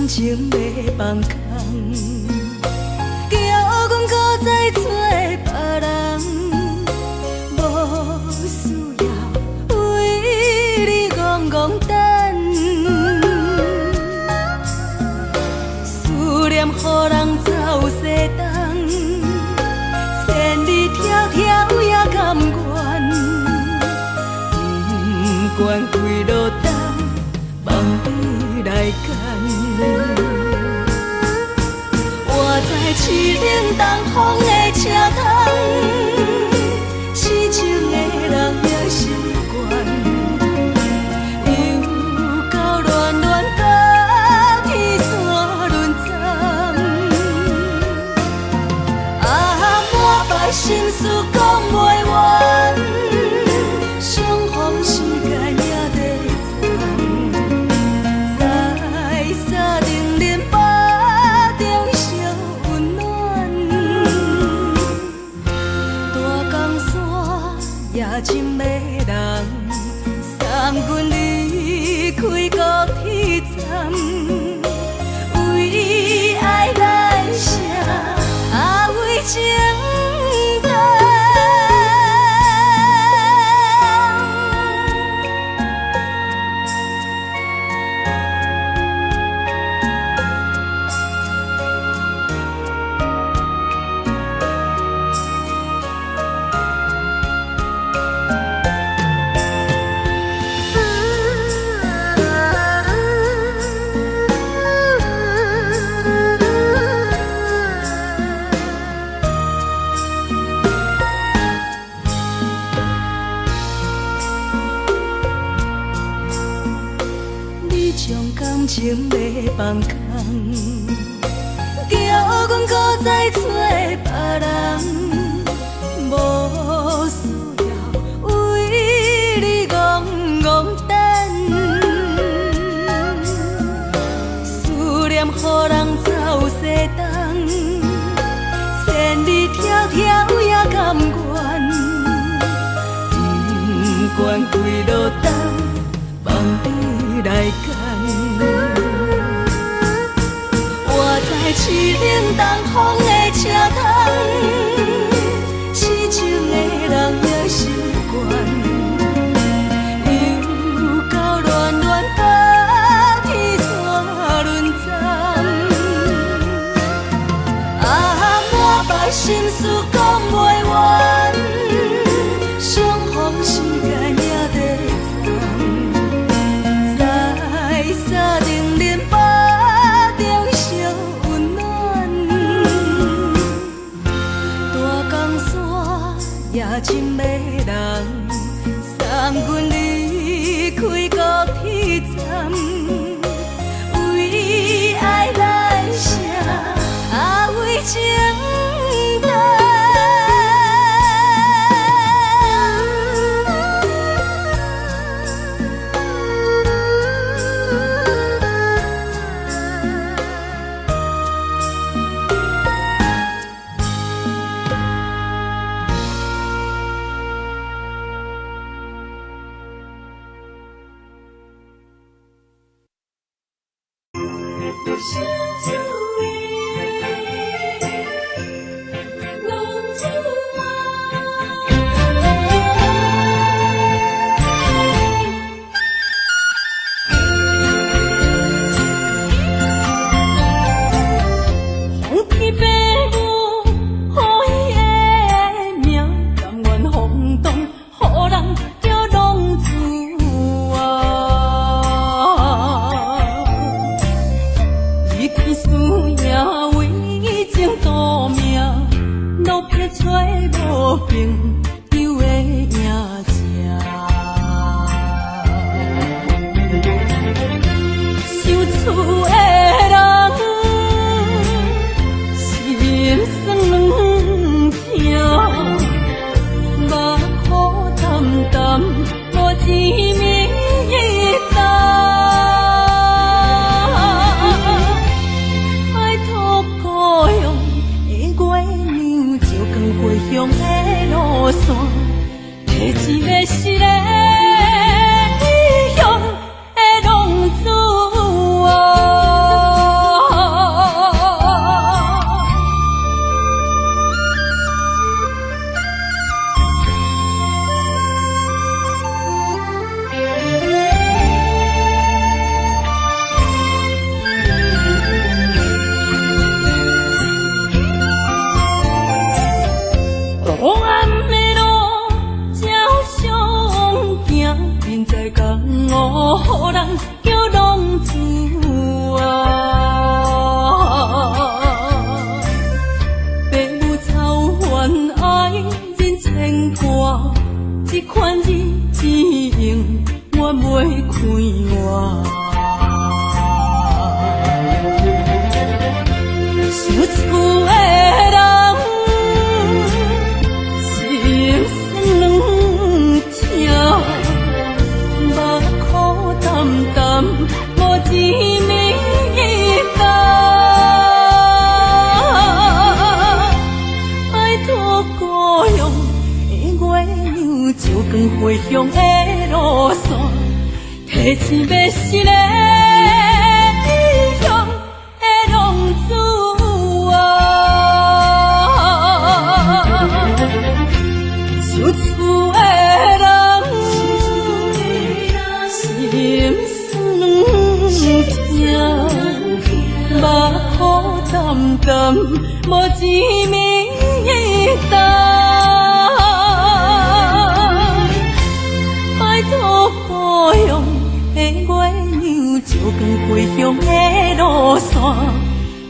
感情要放空，叫阮搁再找别人，无需要为你戆戆等，思念予人走西东，千里迢迢也甘愿，不管几路灯，望你来牵。我在市顶东风的车窗，痴情的人也习惯，又到恋恋甲天山论战，满腹心事讲袂完，相逢时间也在藏，在沙定林巴中烧温暖，大江山也真迷人，送阮离开高铁站，为爱来写为情。感情要放空，叫阮搁再找别人，无需要为你戆戆等，思念予人走西东，千里迢迢也甘愿，不管几路灯，望你来牵。我在市顶东风的车窗，痴情的人也习惯，又到恋恋甲天山论战，满腹心事讲袂完，相逢时间也在藏，在沙定林巴中烧温暖，大江山也真迷人，送阮离开高铁站，为爱来写为情等。予人叫浪子啊！父母操怨爱人牵挂，这款日子用我袂开换。想厝的人心酸两条，目苦淡淡无滋味甘。拜托故乡的月亮，照光回乡的路线，提醒要是个异乡的浪子啊！想厝的人心酸两条，目苦淡淡无滋味甘。拜托故乡的月亮，照光回乡的路线，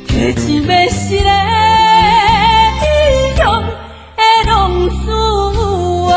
提醒要是个异乡的浪子啊！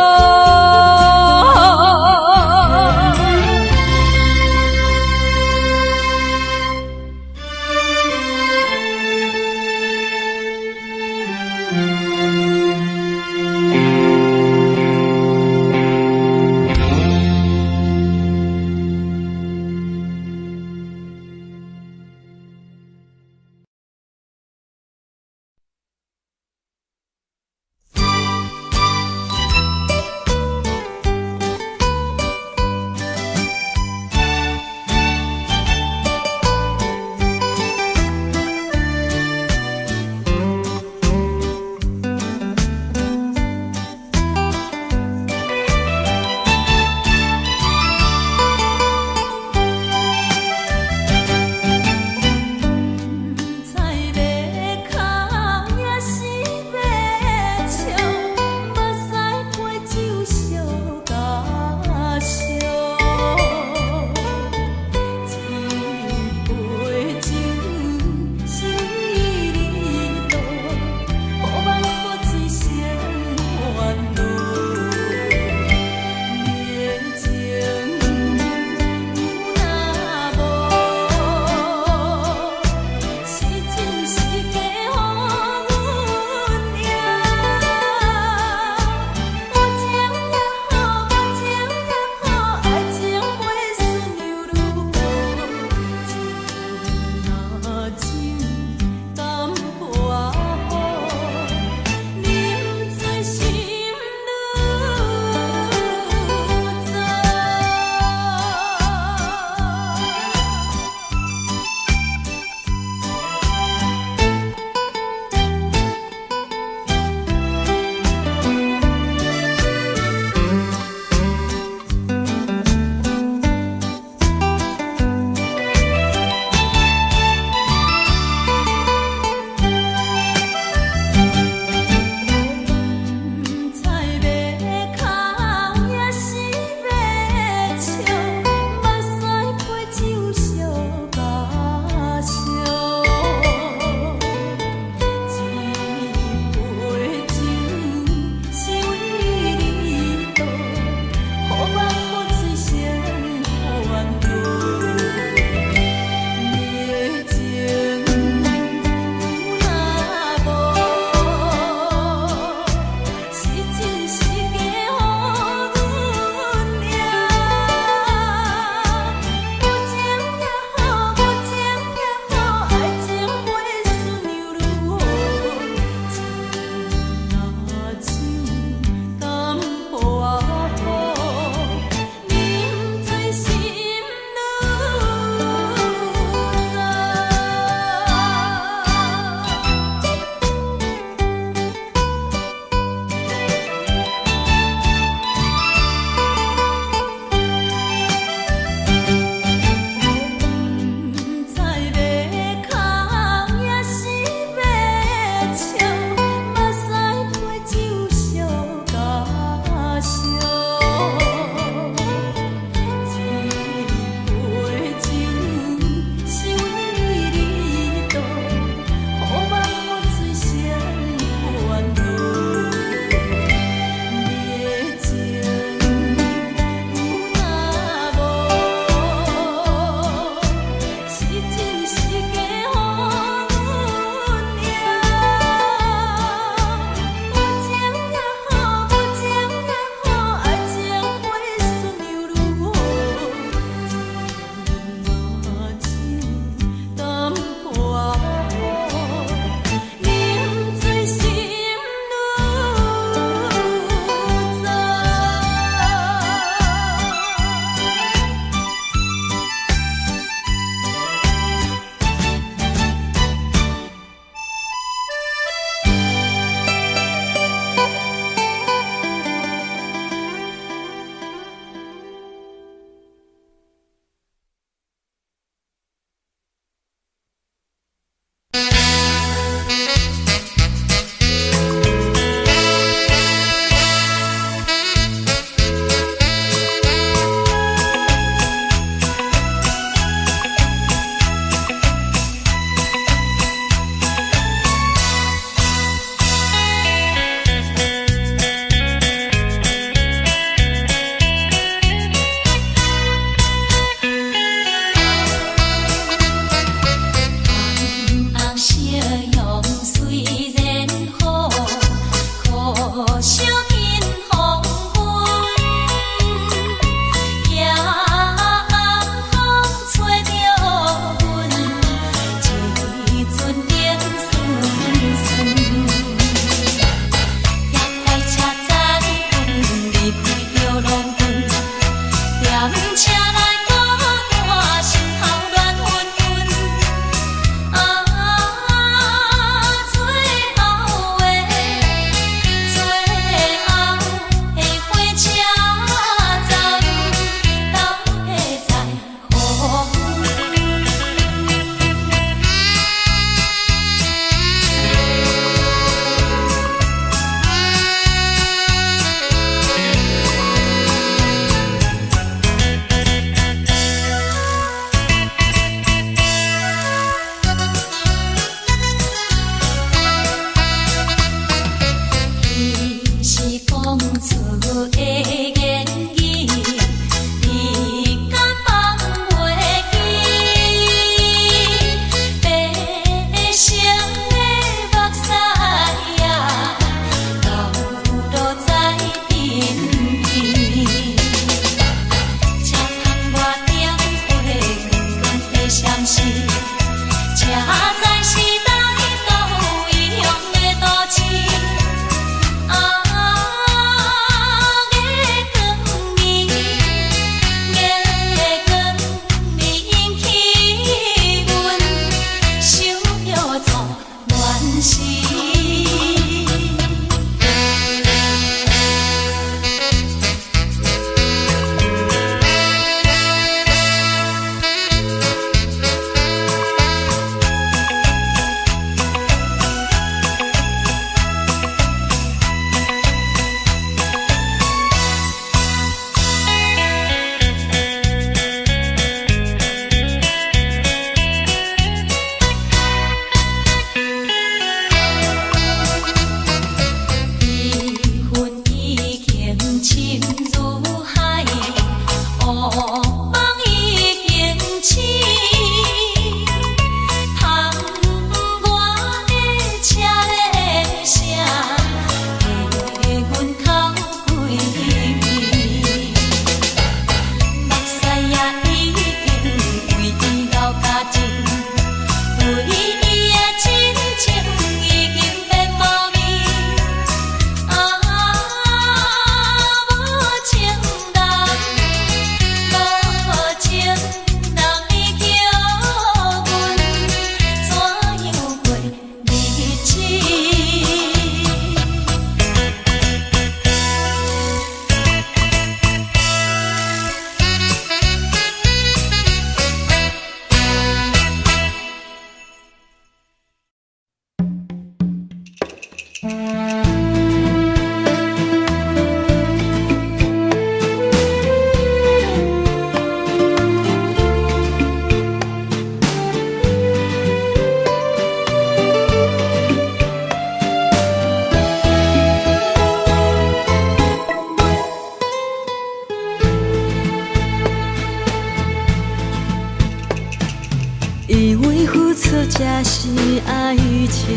以为付出才是爱情，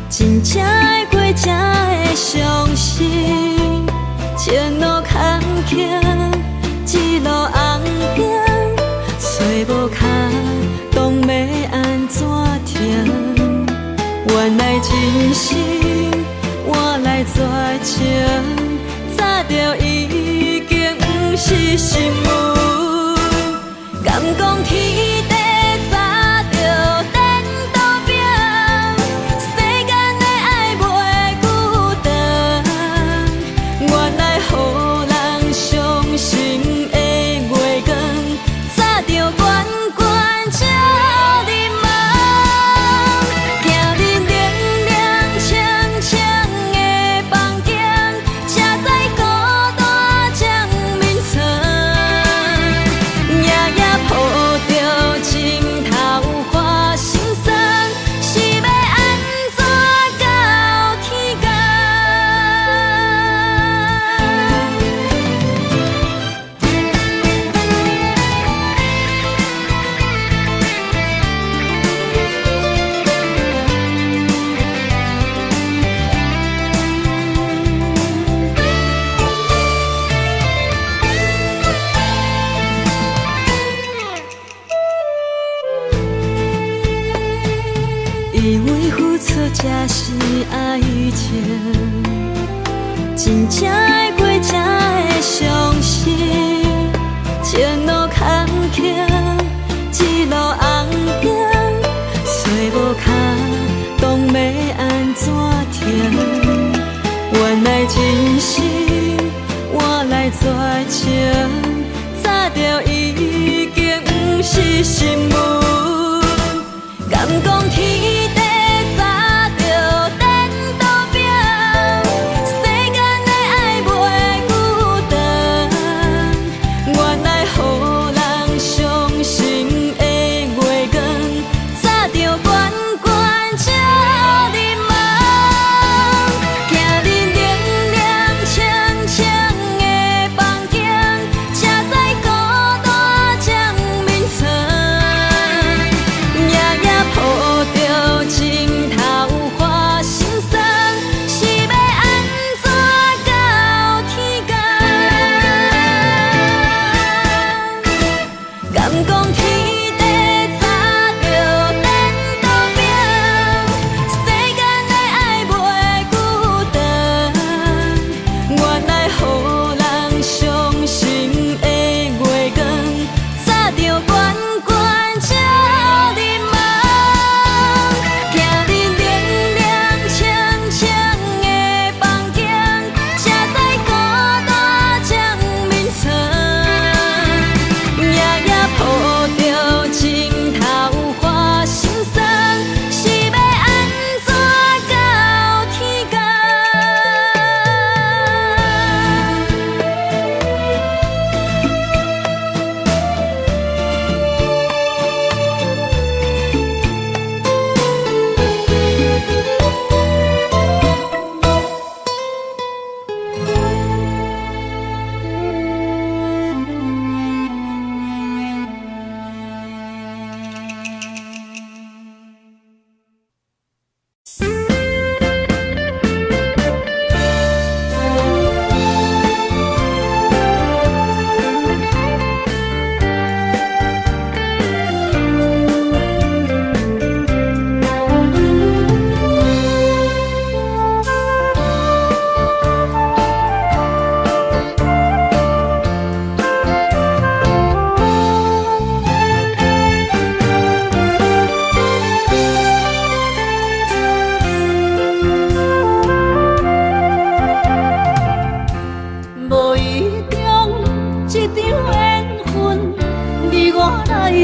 真正爱过才会相信。前路坎坷，一路红灯，找无脚，当要安怎停？原来真心换来绝情，早就已经不是心梦。敢讲天地早就颠倒平，世间的爱袂孤单。原来予人伤心的月光，早就悬悬照你梦。行日冷冷清清的房间，车载孤单将眠床。夜夜抱着枕头花心酸，是要安怎到天光？以为付出才是爱情，真正爱过才会相信。前路坎坷，一路红灯，找无脚，当要安怎停？原来真心换来绝情，早就已经不是心梦。敢讲天地早就颠倒平，世间的爱袂孤单。原来予人伤心的月光，早就悬悬照你梦。行日冷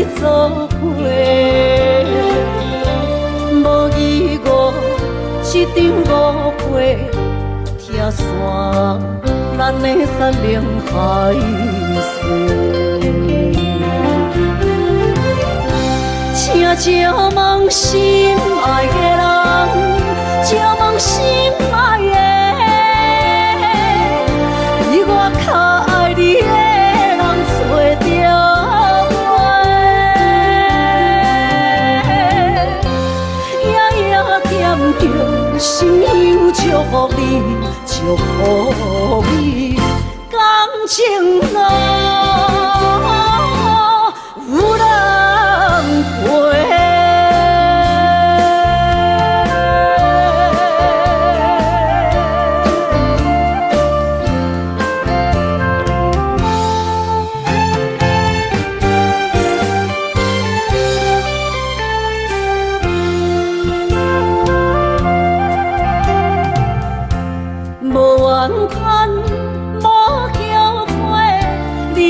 你作伙，无义无一场误会，拆散咱的山盟海誓。请借问心爱的人，借问心爱的，比我较爱你的人找着我，夜夜惦着心乡祝福你，祝福你，感情路有人陪。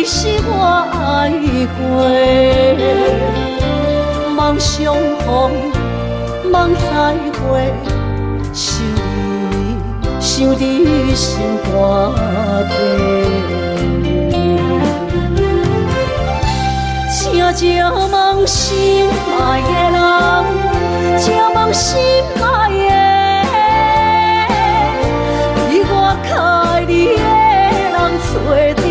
是我爱过，梦相逢，梦再会，想你心肝底。请借问心爱的人，借问心爱的，比我较爱你的人找着。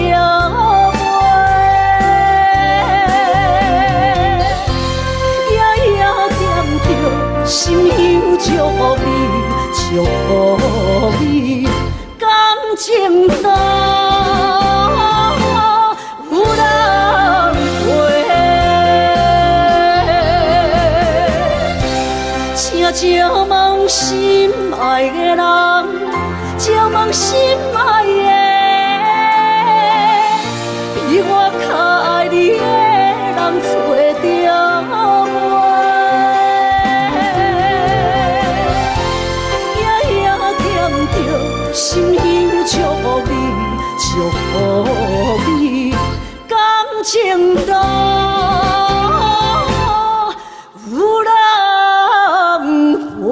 心乡祝福你，祝福你，感情路有人陪。请借问心爱的人，借问心爱的，比我较爱你的人找着我。心乡祝福你，祝福你，感情路有人陪。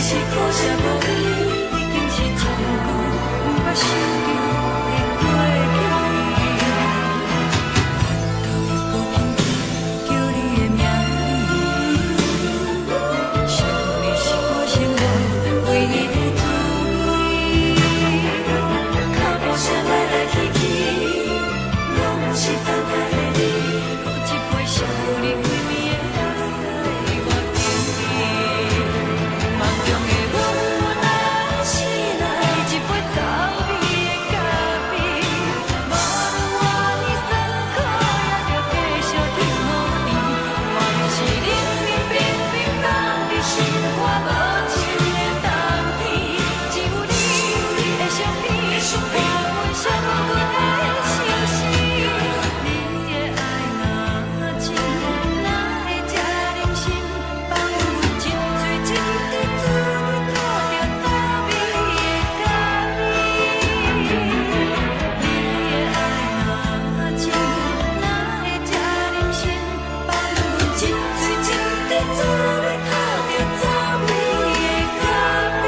是苦涩无味，已经是一句不捌想着的过去。头一步叫你的名字，想你是我生活唯一的滋味。脚步声来来去去，拢是等待的你。搁一杯烧你归暝的汗水，我敬你。梦中的阮啊，醒来一杯走味的咖啡，无论外面酸苦，也着继续甜乎甜。我就是冷冷冰冰放伫心肝无情的冬天，只有你的相片，伴阮寂寞阮的心事。你的爱若真，哪会这忍心放阮一嘴一滴滋味，靠着走味的咖啡？你的爱若真，哪会这忍心放阮一嘴一滴滋味，靠着走味的咖啡？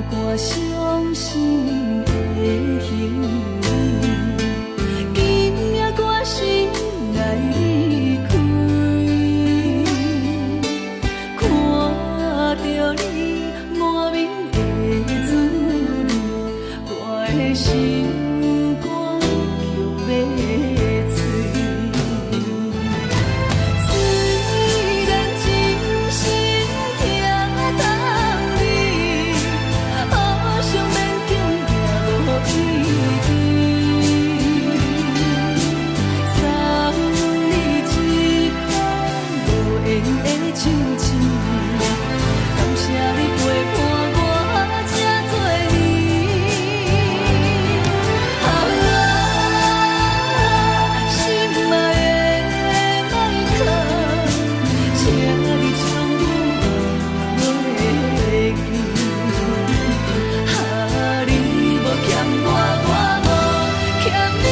我伤心的行为，今夜我心来离开，看着你满面的滋味，我的心肝强要碎。虽然真心疼痛你，好想勉强行落意义，送你一款无言的手指，感谢你陪伴我这多年。心爱的麦克，请你将我忘记。你无欠我，我无欠你。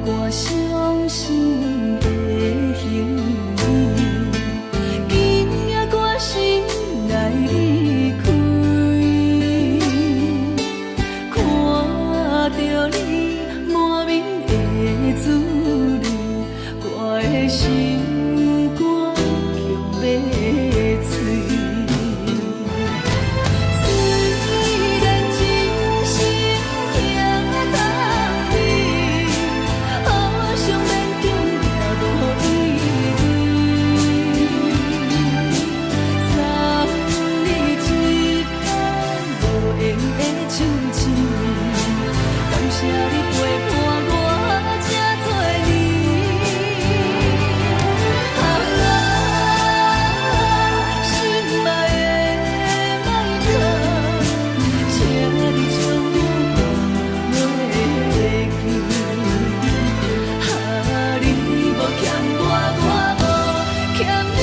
我伤心的行为，今夜我心来离开，看着你满面的滋味，我的心肝强要碎。虽然真心疼痛你，好想勉强行落意义，送你一款无言的手指，感谢你陪伴我这多年。心爱的麦克，请你将我忘记。你无欠我，我无欠你。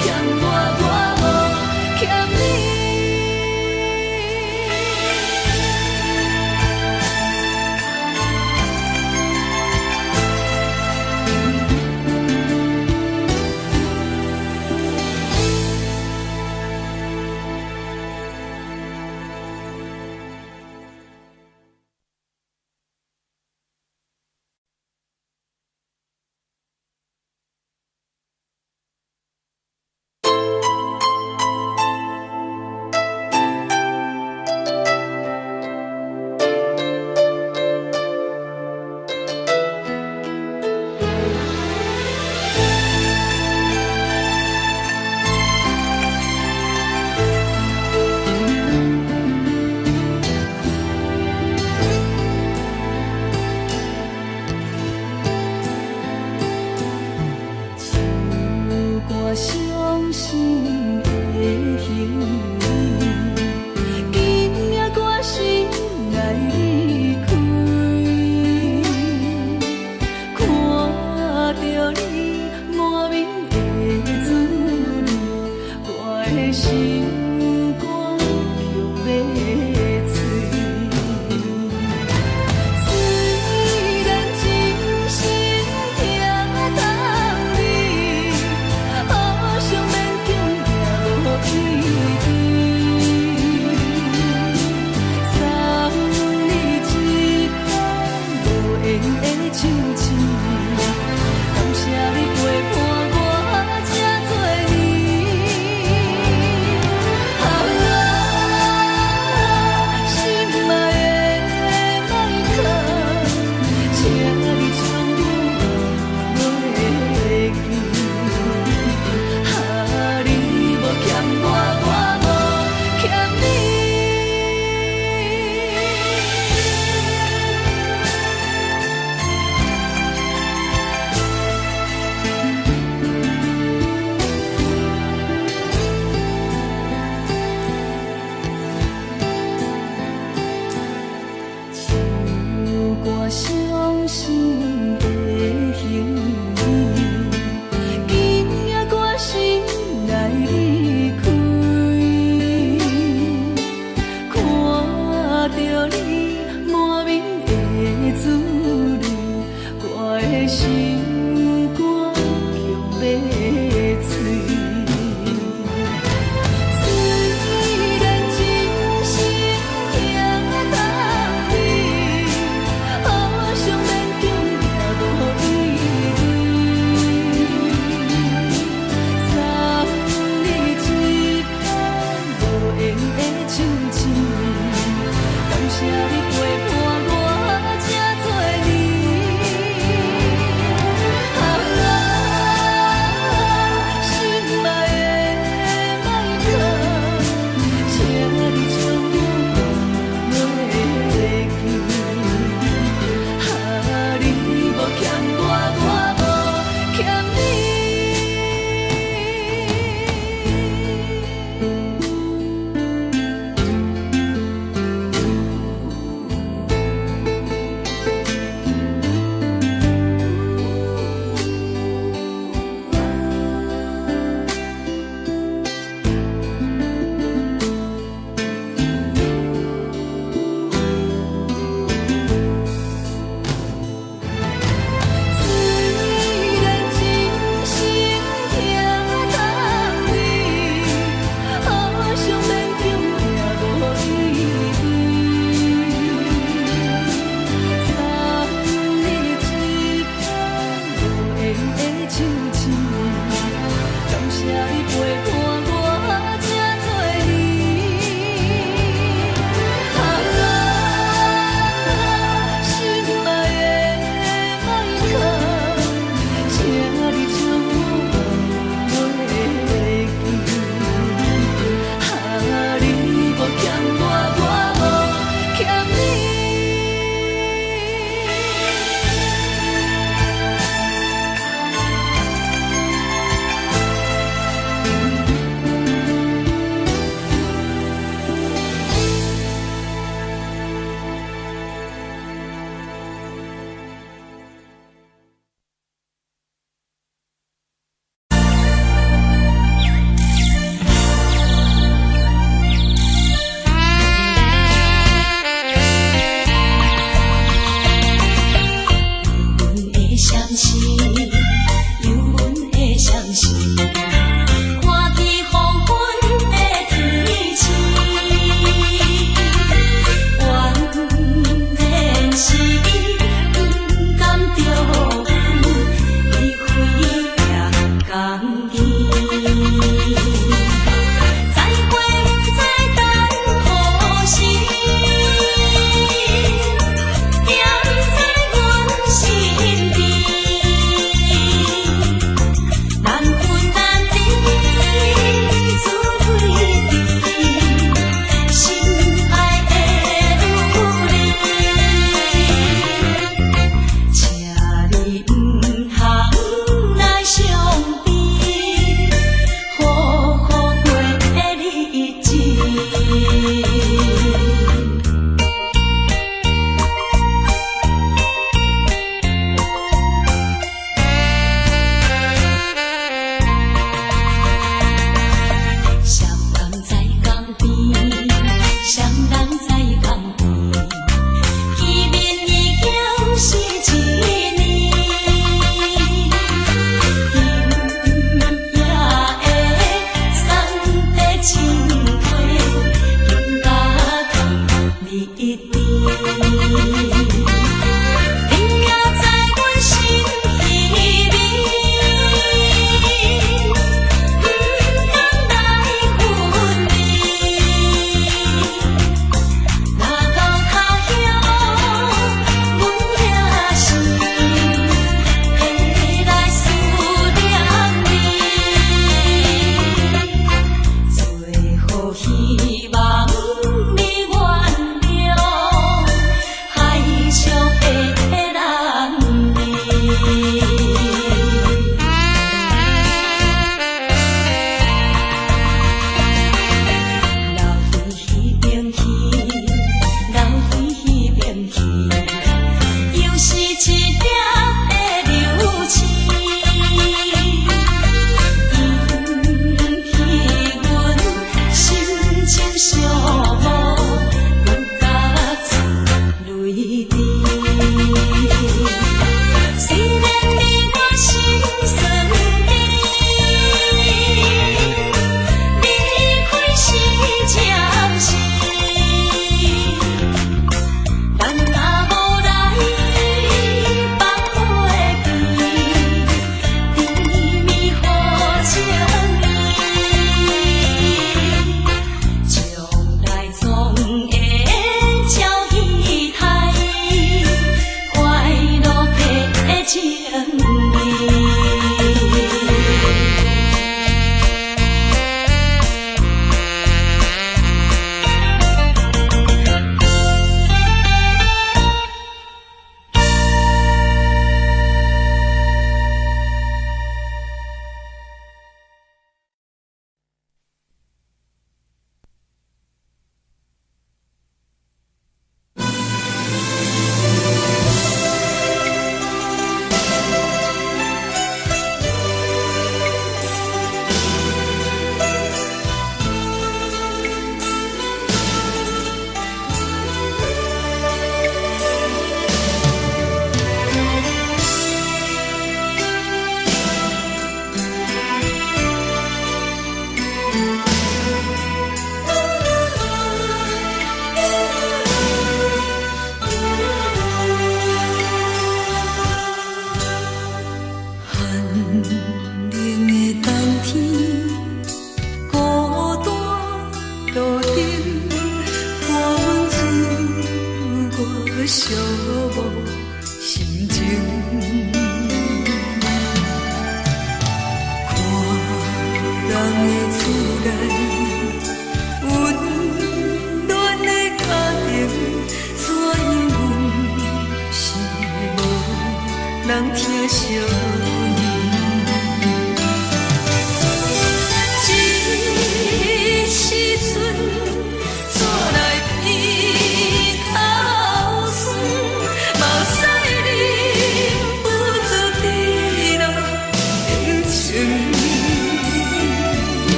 欠我欠你。伤心的行为，今夜我心来离开，看着你满面的滋味，我的心肝强要碎。虽然真心疼你。好想免强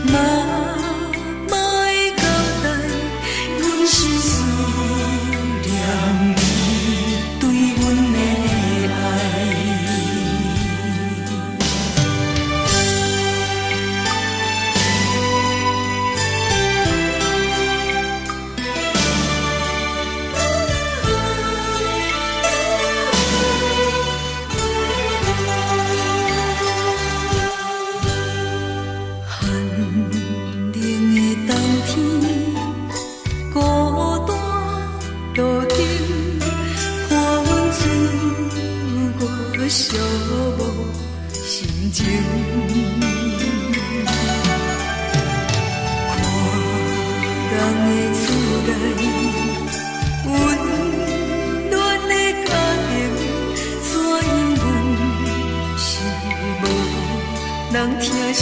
妈妈的交代，阮心事。寂寞心情。看人的厝内温暖的家庭，怎因阮是无人疼惜？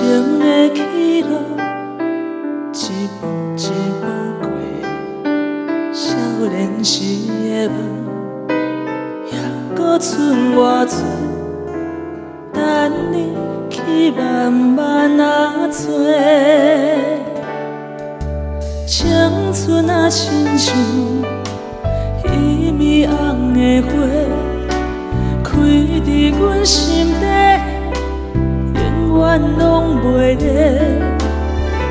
情的起落，一步一步过，少年时的梦，还搁剩偌多，等你去慢慢啊找。青春啊，亲像伊米红的花，开伫阮心底，永远拢袂离。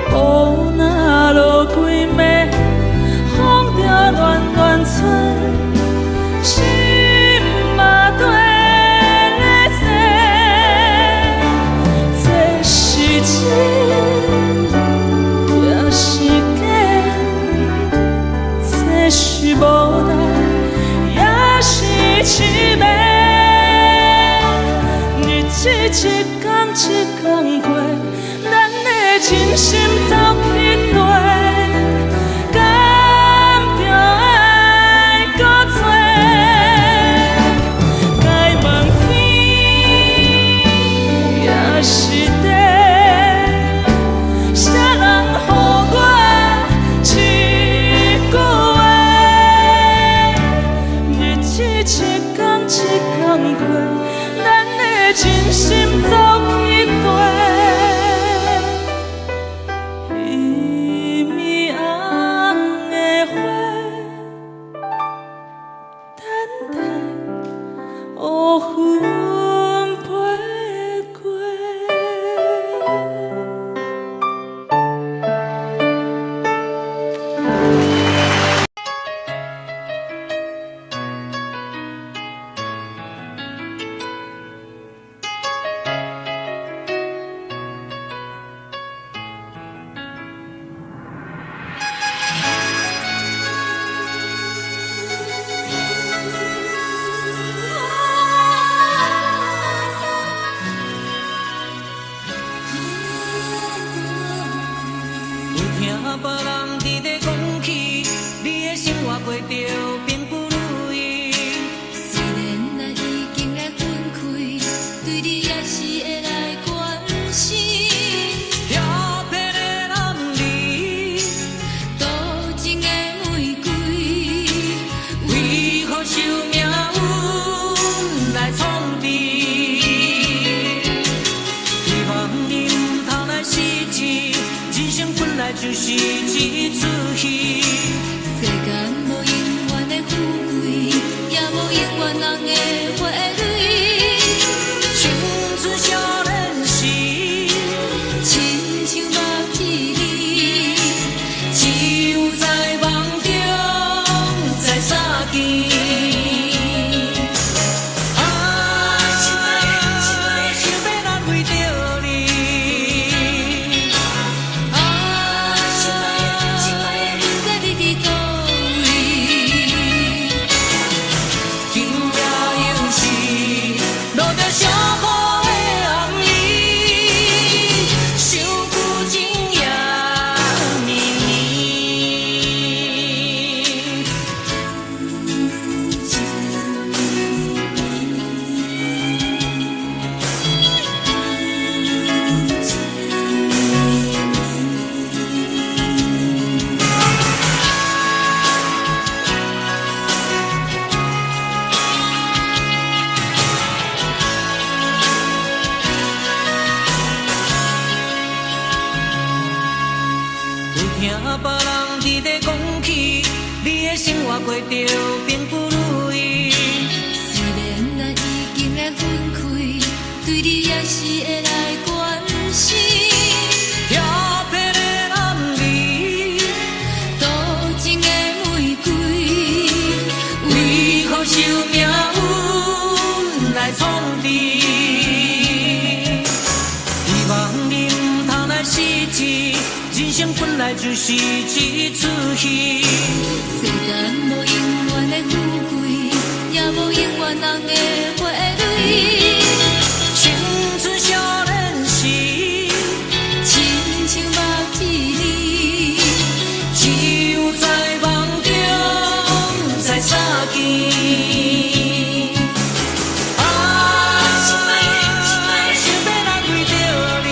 雨若落几暝，风着乱乱吹，心嘛跟咧洗。这是真，也是假？这是无奈，也是凄美。日子一天一天过，咱的真心走去地，敢着爱搁多？该问天也是地，啥人予我一句话？日子一天一天过，咱的真心走去地。伊米红的花，等待乌云飞过。有听别人伫咧讲起，你的生活过着并不如意。虽然咱已经来分开，对你也是会来关心。漂泊的男儿，多情的玫瑰，为何受命运来创治？希望你唔通来失志，人生本来就是一出戏。世间无永远的富贵，也无永远人的花蕊。青春少年时，亲像目睭里，只有在梦中才相见。想要难为着你，不知你伫倒位。今夜又是落着伤雨的暗暝，想旧情也绵绵。有听别人伫咧讲起，你的生活过着并不如意。虽然咱已经来分开，对你也是会来关心。漂泊的男儿，多情的玫瑰，为何受命运来创治？希望你唔通来失志，人生本来就是一出戏。世间无永远的富贵，也无永远人的花蕊。青春少年时，亲像目睭里，只有在梦中才相见。想要难为着你，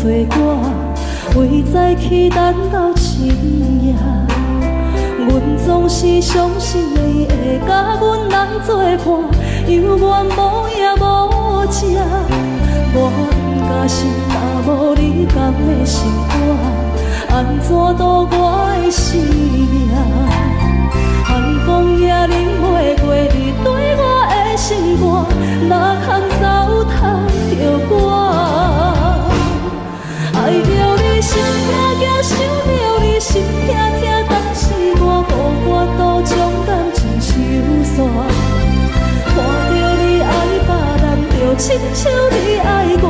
找我，为在去等到深夜。阮总是相信你会甲阮人作伴，犹原无影无迹。我假是若无你甘的心肝，安怎度我的生命？寒风也忍袂过你对我的心肝，哪通糟蹋着我？爱着你心痛痛，想着你心痛痛，但是我无法度将感情收煞。看着你爱别人，就亲像你爱我，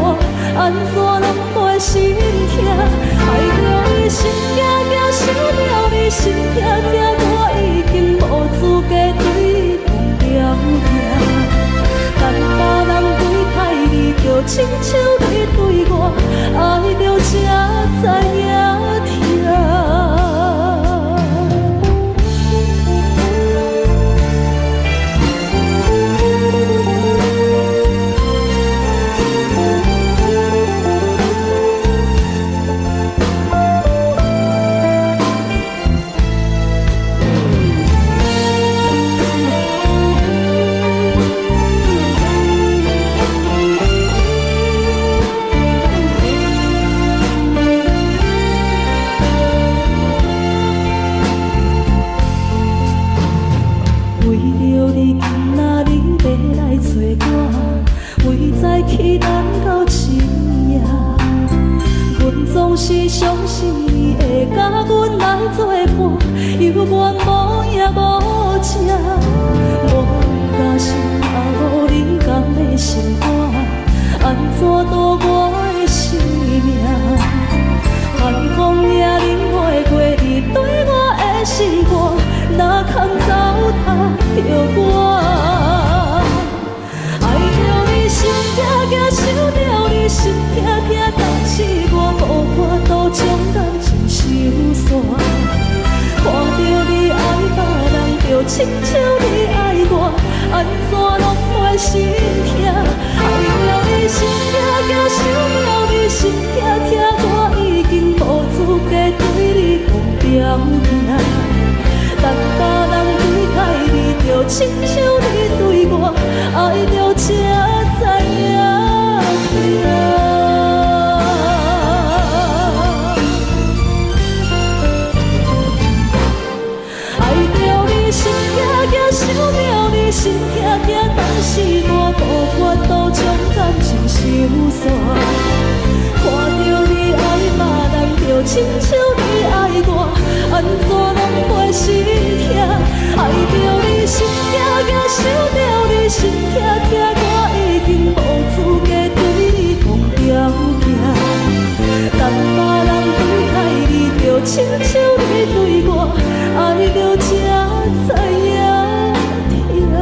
安怎拢袂心痛？爱着你心痛痛，想着你心痛痛，我已经无资格对你讲条件。但别人对待你，就亲像你对我，爱着才知影痛。去等到深夜，阮总是相信你会甲阮来作伴，犹原无影无迹。我假是若无你甘的心肝，安怎度我的生命？寒风也忍袂过你对我的心肝，哪通糟蹋着我？心痛痛，想着你心痛痛，但是我无法度将感情收煞。看着你爱别人，就亲像你爱我，安怎拢袂心痛？爱着你心痛痛，想着你心痛痛，我已经无资格对你讲条件。但别人对待你，就亲像你对我，爱着才知影痛。爱着你心痛痛，想着你心痛痛，但是我无法度将感情收煞。看着你爱别人，就亲像你爱我，安怎拢袂心痛？爱着你心痛痛，想着你心痛痛，我已经无资格对你讲条件。但别人对待你，就亲像你对我，爱着才知影痛。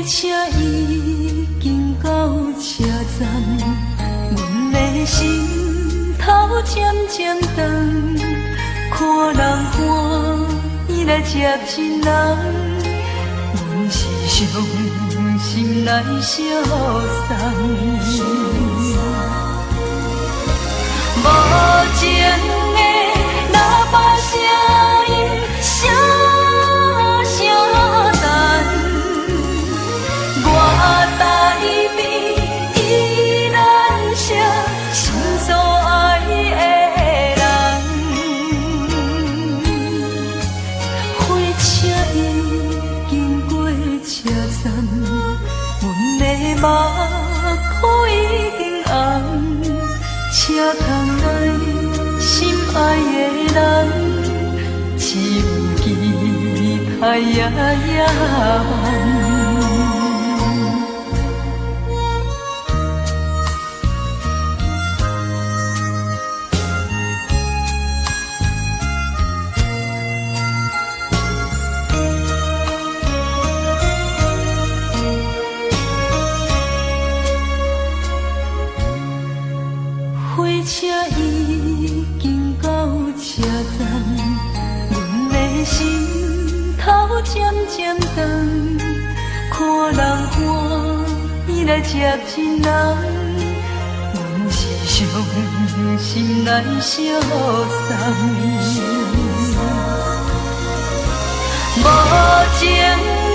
车已经到车站，阮的心头渐渐长，看人欢喜来接亲人，阮是伤心来相送。无情的喇叭声音，声声等。我台边依然写心所爱的人，火车已经过车站。车窗内心爱的人，只有期待夜夜梦。火车已经到车站，阮的心头渐渐长，看人欢喜来接亲人，阮是伤心来相送。无情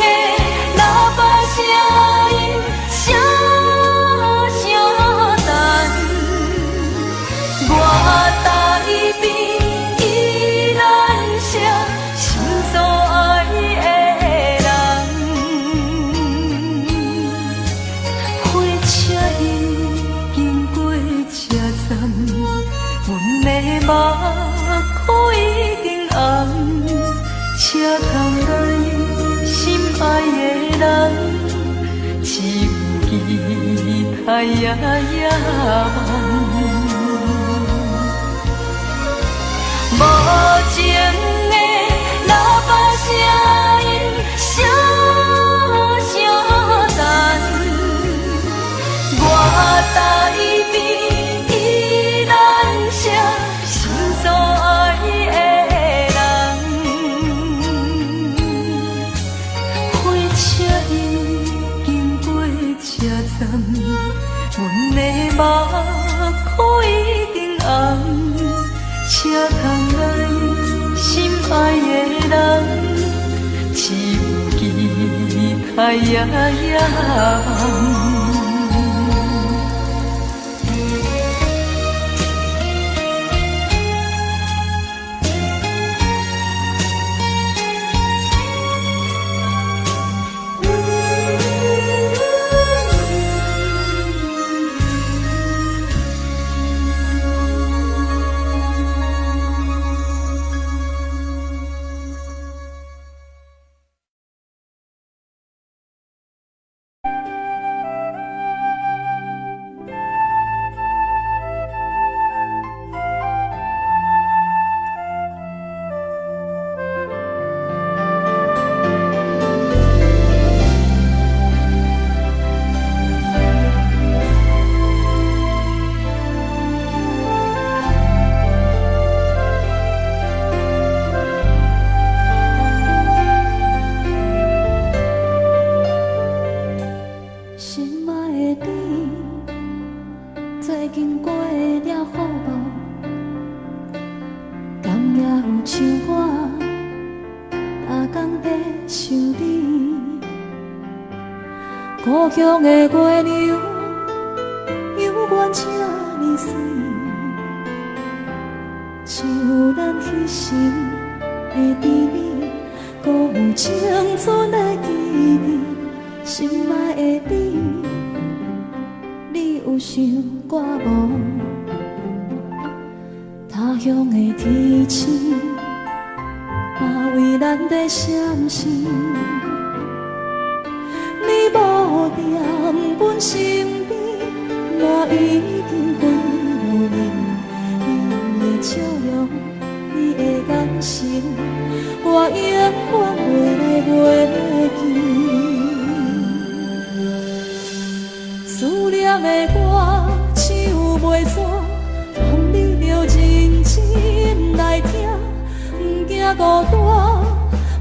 的喇叭声音，声声等。我台边依然写心所爱的人，火车已经过车站，阮的目眶已经红，车窗内心爱的人，只有期待夜夜梦。无情的喇叭声音，声声等。我台边依然写心所爱的人，火车已经过车站，阮的目眶已经红。车窗内心爱的人，只有期待夜夜梦。故乡的月亮，犹原这呢水，像咱彼时的甜蜜，搁有青春的记忆。心爱的你，你有想我无？他乡的天星，嘛为咱在闪烁。你无踮阮身边，嘛已经几多年。你的笑容，你的眼神，我永远袂记。思念的歌，唱袂煞，望你着认真来听，不惊孤单。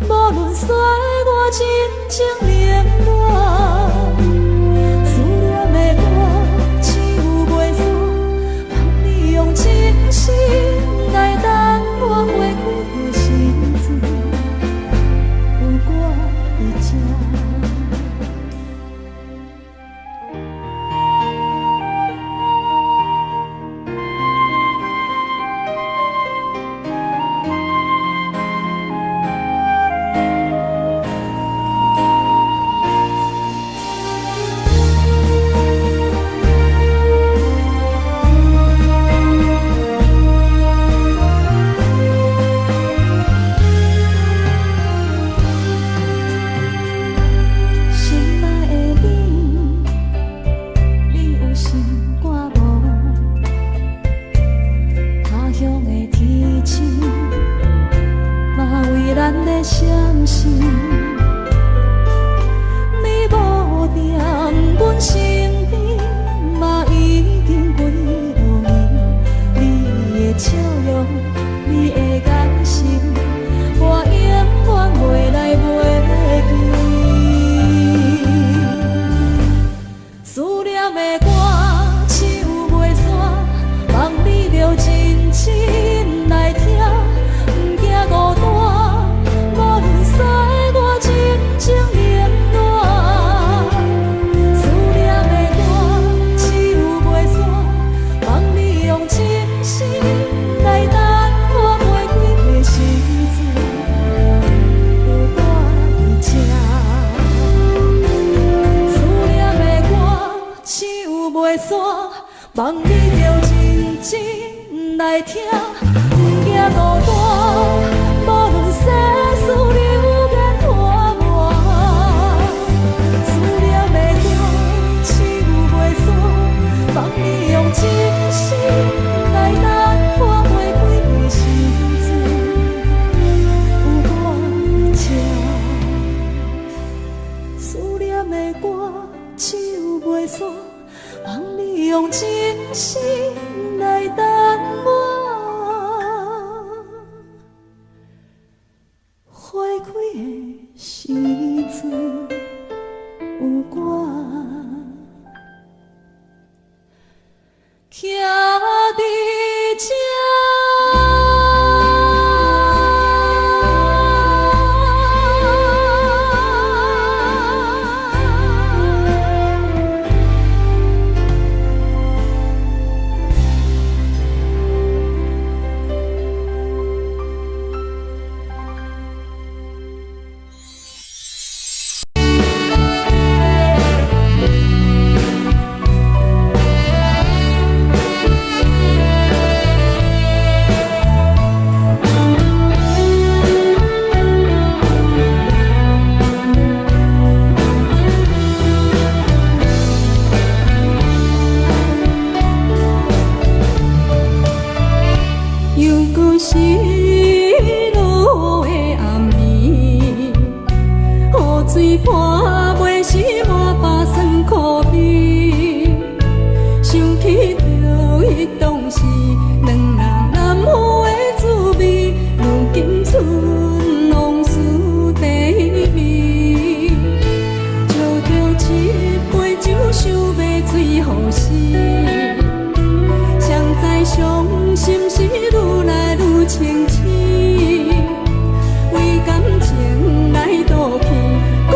无论山我真情冷暖，思念的歌唱袂煞，望你用真心来等我花开的时阵，有我在这。情，嘛为咱的闪身。你无踮阮身边，嘛已经几路年。你的笑容，你的眼神，我永远袂来袂记。思念的歌，唱袂煞，望你着真心来听，不惊孤单，无论三个我真情冷暖。思念的歌，唱袂煞，望你用真心来等我过几个时阵，有我伫这。思念的歌，唱袂煞，望你着真真来听，不惊孤单，无论世事流言破满。思念的歌，唱袂煞，望你用真心来等我过几个时阵，有我伫这。思念的歌，唱袂煞，望你用真心来等我花开的时阵，有我徛伫这。又搁是落的暗暝，雨水泼袂湿我巴酸苦味。想起着迄当时两人难忘的滋味，如今剩往事地味。借着一杯酒，想要醉予死。谁知伤心是愈来愈清醒，为感情来赌气，可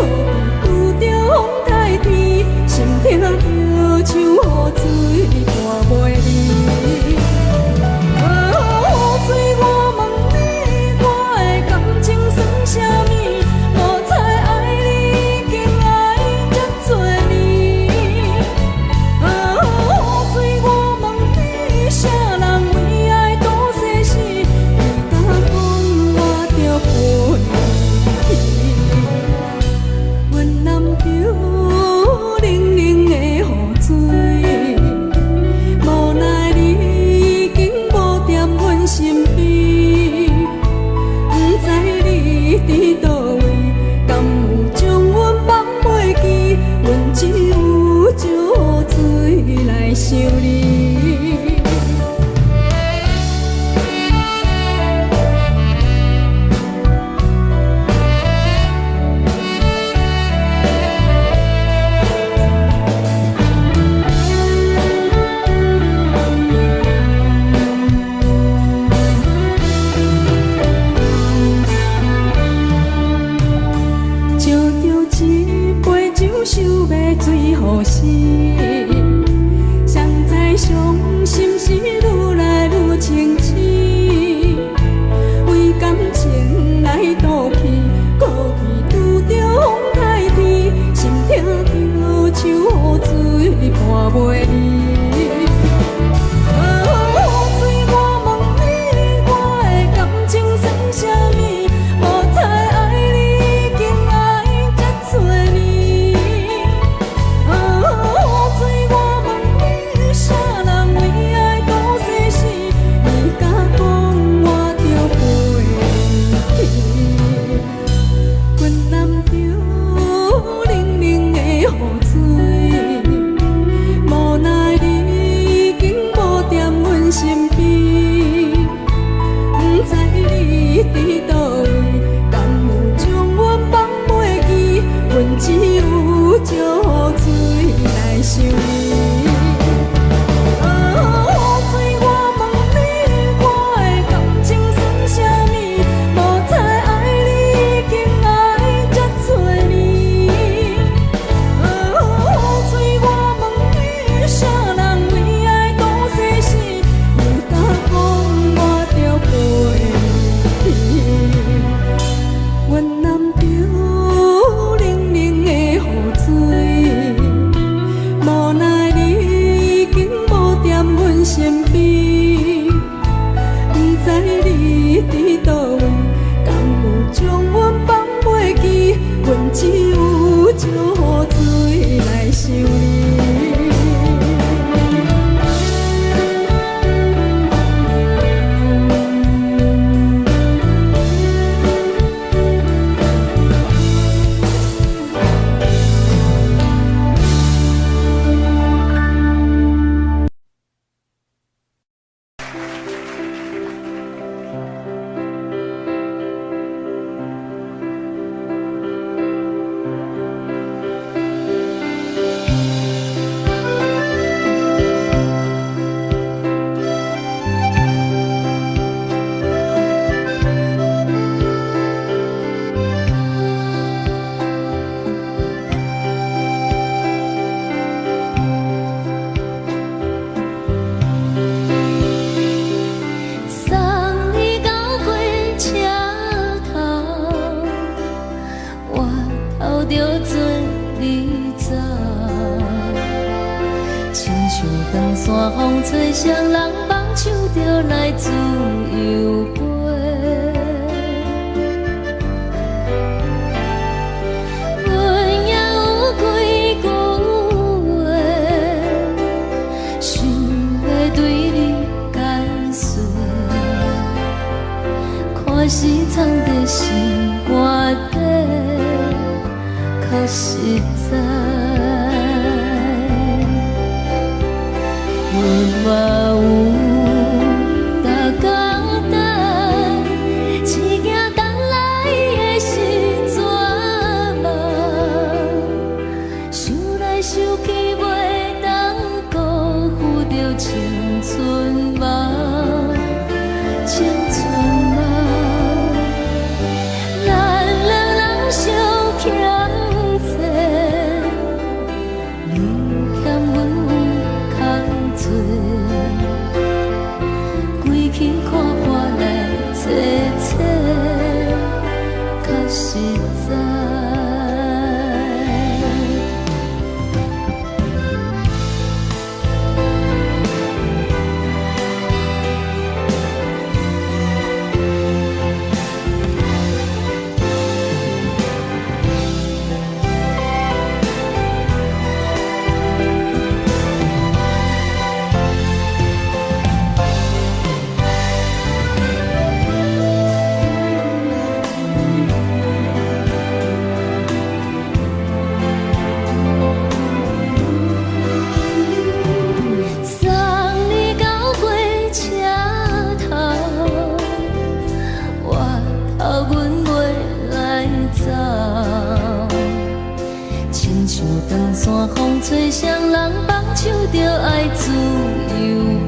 山风吹双人放手着爱自由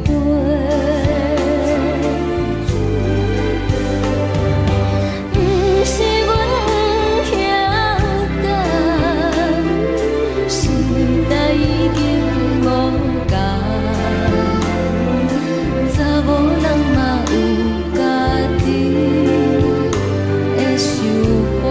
飞。不是阮不晓得，时代已经无共，查某人嘛有家己的想法。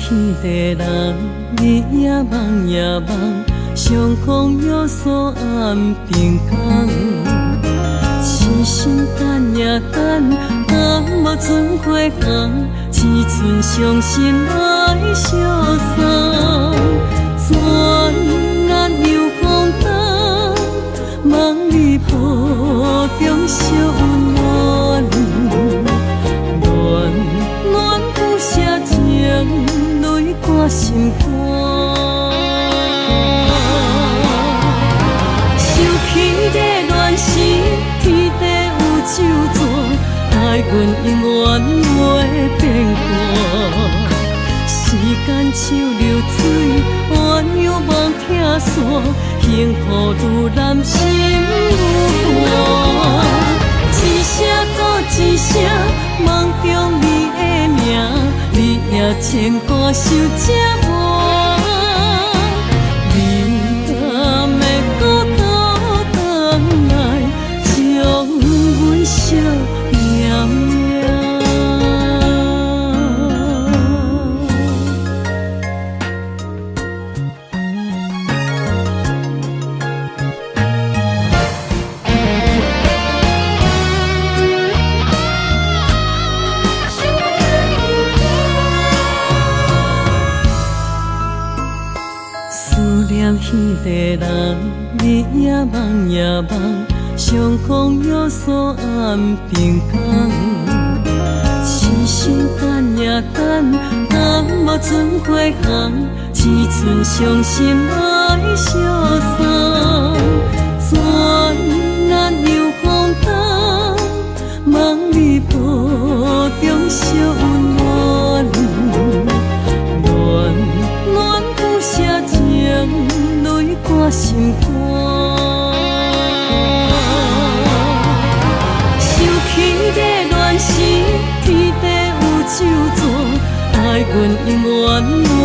彼个人，日夜梦夜梦，相逢又锁暗平空。痴心等也等，若无春花红，只剩伤心来相送。转眼又风灯，梦里抱中小暖，暖暖不舍情。泪挂心肝，想起的恋时，天地有手纸，爱阮永远袂变卦。时间像流水，鸳鸯望听线，幸福愈难心愈寒。一声搁一声，梦中你的名。你也牵挂受折磨，你敢会搁倒转来，将阮惜命命？迄个人，日夜梦夜梦，相逢约锁暗平港。痴心等呀等，等无船花航，只剩伤心爱相送。转难又风灯，望你抱中惜温暖。暖暖不舍情，泪挂心肝。想起个乱时，天地有咒詛，爱阮永远袂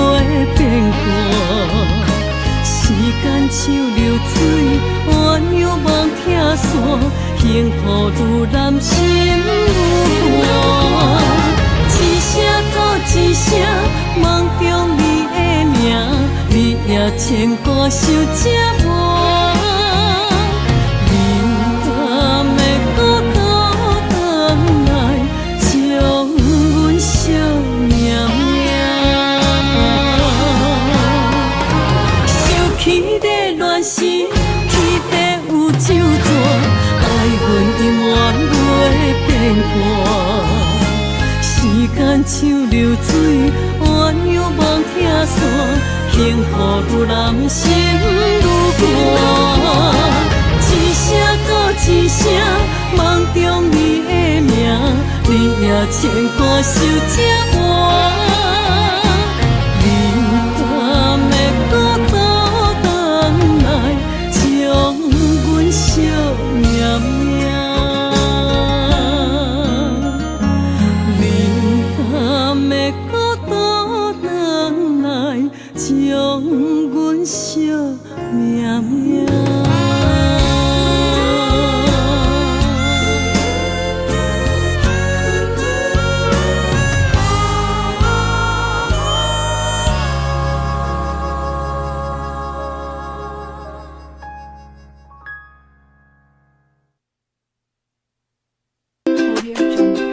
变卦。时间像流水，鸳鸯望听线，幸福愈难心愈寒。一声搁一声，梦中你的名，你也牵挂想这晚。你敢会搁倒转来，将阮惜命命？想起在乱时，天地有咒詛，爱阮永远袂变卦。时间像流水，鸳鸯望听线，幸福愈难心愈寒。一声搁一声，梦中你的名，你也牵挂想这晚。你敢会搁倒转来，将阮惜命命？会搁倒转来，将阮惜命命。Audio Jungle.